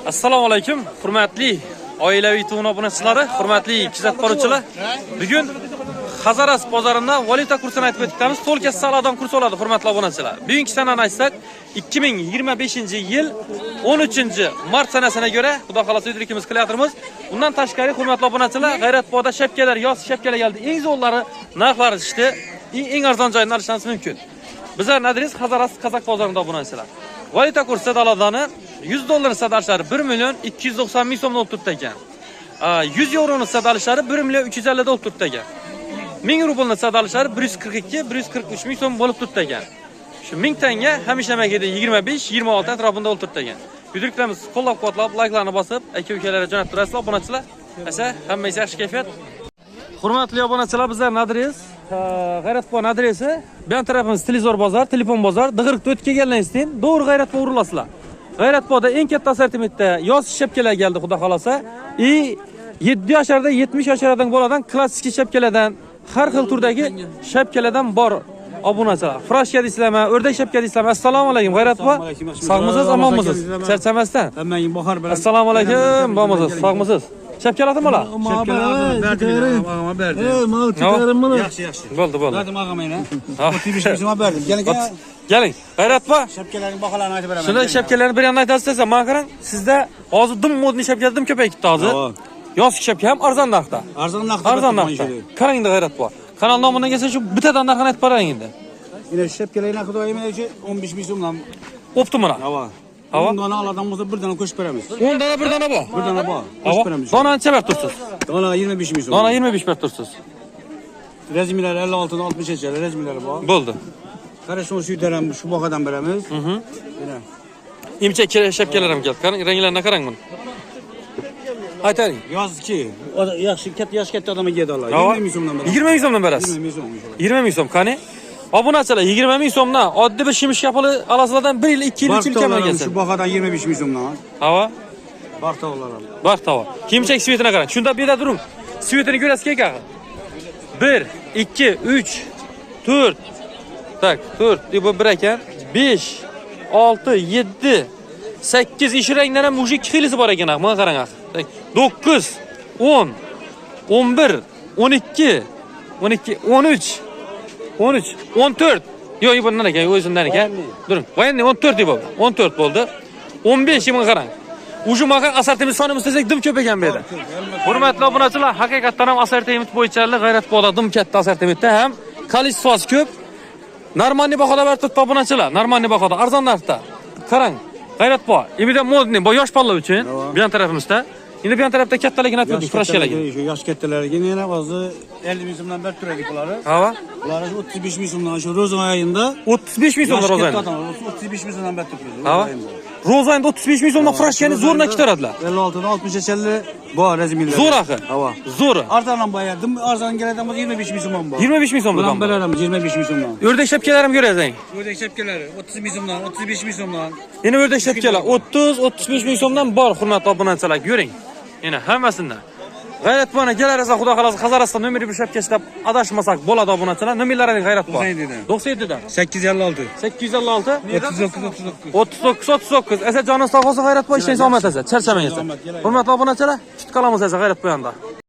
Assalomu alaykum, hurmatli oilaviy to'g'on obunachilari, hurmatli kuzatib boruvchilar. Bugun Xazaras bozorida valyuta kursini aytib o'tamiz. To'lka salodon kurs oladi, hurmatli obunachilar. Bugungi sanani aytsak, 2025-yil 13-mart sanasiga ko'ra, xudo xolasa yudrikimiz qilyapmiz. Undan tashqari, hurmatli obunachilar, G'ayratboda shapkalar, yoz shapkalar keldi. Eng zo'rlari narxlari ishdi. Eng arzon joydan olishingiz mumkin. Bizlar adres Xazaras Qozaq bozorida obunachilar. Valyuta kursi dolarni 100 dollar sadalishlari 1 million 290 ming so'mdan turibdi ekan. 100 evroni sadalishlari 1 million 350 da turibdi ekan. 1000 rublni sadalishlari 142 143 ming so'm bo'lib turibdi ekan. Shu 1000 tanga hamisha magida 25 26 atrofida o'tiribdi ekan. Yudriklarimiz qo'llab-quvvatlab, layklarini bosib, aka-ukalarga jo'natib turasizlar, obunachilar. Asa hammasi yaxshi kayfiyat. Hurmatli obunachilar, bizlar adres G'ayratbo'n adresi. Bu tarafimiz televizor bozor, telefon bozor. Dig'irqda o'tib kelganlaringizdan to'g'ri G'ayratbo urilasizlar. G'ayratboda eng katta assortimentda yoz shapkalar keldi, xudo xolasa. 7 yoshlarda 70 yoshlardan boladan klassik shapkalardan, har xil turdagi shapkalardan bor obunachilar. Frashka deysizlarmi, o'rdak shapka deysizlarmi? Assalomu alaykum G'ayratbo. Sog'misiz, omonmisiz? Charchamasdan. Hammaning bahor bilan. Assalomu alaykum, bormisiz? Sog'misiz? Shapkalarmi bular? Shapkalarni berdim. Mal chiqarim buni. Yaxshi. Bo'ldi. Berdim og'amaylar. 35 ming berdim. Keling, G'ayratbo. Shapkalarning baholarini aytib beraman. Shunday shapkalarni bir yana aytasiz, men qarang, sizda hozir dim modniy shapkalar dim ko'payib ketdi hozir. Yoz shapka ham arzon narxda. Arzon narxda. Qarangda G'ayratbo. Kanal nomidan kelsa shu bittadan narxini aytib berang endi. Ina shapkalar narxi doim 15 ming so'mdan. Bo'pti mana. Hava. 10 dona aladan bo'lsa bir dona qo'shib beramiz. 10 dona bir dona bor. Bir dona bor. Qo'shib beramiz. Donani necha berib tursiz? Dona 25 ming so'm. Dona 25 berib tursiz. Razmirlar 56 dan 60 gacha razmirlar bor. Bo'ldi. Qarashni shu taram shu boqadan beramiz. Mana. Imcha shapkalar ham keldi. Qarang, ranglarini qarang buni. Aytaring. Yozki, yaxshi katta odamga yedi oladi. 20 ming so'mdan beramiz. 20 ming so'mdan berasiz. 20 ming so'm. 20 ming so'm, qani? Obunachilar 20 ming so'mdan oddiy bir shimish kapali alasizlardan 1 yil 2 yil 3 yil kamar kelsin. Shu boqadan 25 ming so'mdan. Hava. Bartavlar. Bartava. Kiyimchak svetini qarang. Shunda bu yerda turing. Svetini ko'rasiz aka. 1 2 3 4 tak 4 bu 1 ekan. 5 6 7 8 ish ranglar ham mujik xilisi bor ekan. Mana qarang. 9 10 11 12 13 14. Yo'q, bundan ekan, o'zidan ekan. Turing. Voyanni 14 deb bo'ldi. 14 bo'ldi. 15 ming qarang. Ujum maqan assortiment sonimiz desak dim ko'paygan bu yerda. Hurmatli obunachilar, haqiqatan ham assortiment bo'yicha G'ayratboda dim katta assortimentda ham kolичествоsi ko'p. Normalniy bahoda berib turibdi obunachilar. Normalniy bahoda, arzon narxda. Qarang, G'ayratbo, imida modniy, bu yosh bolalar uchun bu yon tarafimizda. Endi bu yon tarafda kattaligini aytib o'tdik, frashkalarga. Shu yosh kattalarga yana hozir 50 ming so'mdan berib turaylik bularni. Ha? Bular 35 ming so'mdan shu ro'za oyida 35 ming so'mdan ro'za oyida. 35 ming so'mdan berib turibmiz. Ha? Ro'za oyida 35 ming so'mdan frashkani zo'rna chiqaradilar. 56 dan 60 gacha bor razmirlar. Zo'r axir. Hava. Zo'r. Arzondan boyadim, arzon keladigan bo'lsa 25 ming so'mdan bor. 25 ming so'mdan. Bular beramiz 25 ming so'mdan. O'rdak shapkalarim ko'rasiz. O'rdak shapkalari 30 ming so'mdan, 35 ming so'mdan. Endi o'rdak shapkalar 30-35 ming so'mdan bor, hurmatli obunachilar, ko'ring. Yana hammasidan. G'ayratbo'na kelarsa xudo xolasa Xazarasdan nomer bir shapkasida adashmasak bo'ladi obunachilar. Nomerlaring G'ayratbo. 97 dan. 856. 856 39. 39. Esa joningiz sog' bo'lsa G'ayratbo ishlaysiz, omad esa. Charchamangiz. Hurmatli obunachilar, chut qolamiz esa G'ayratbo yonda.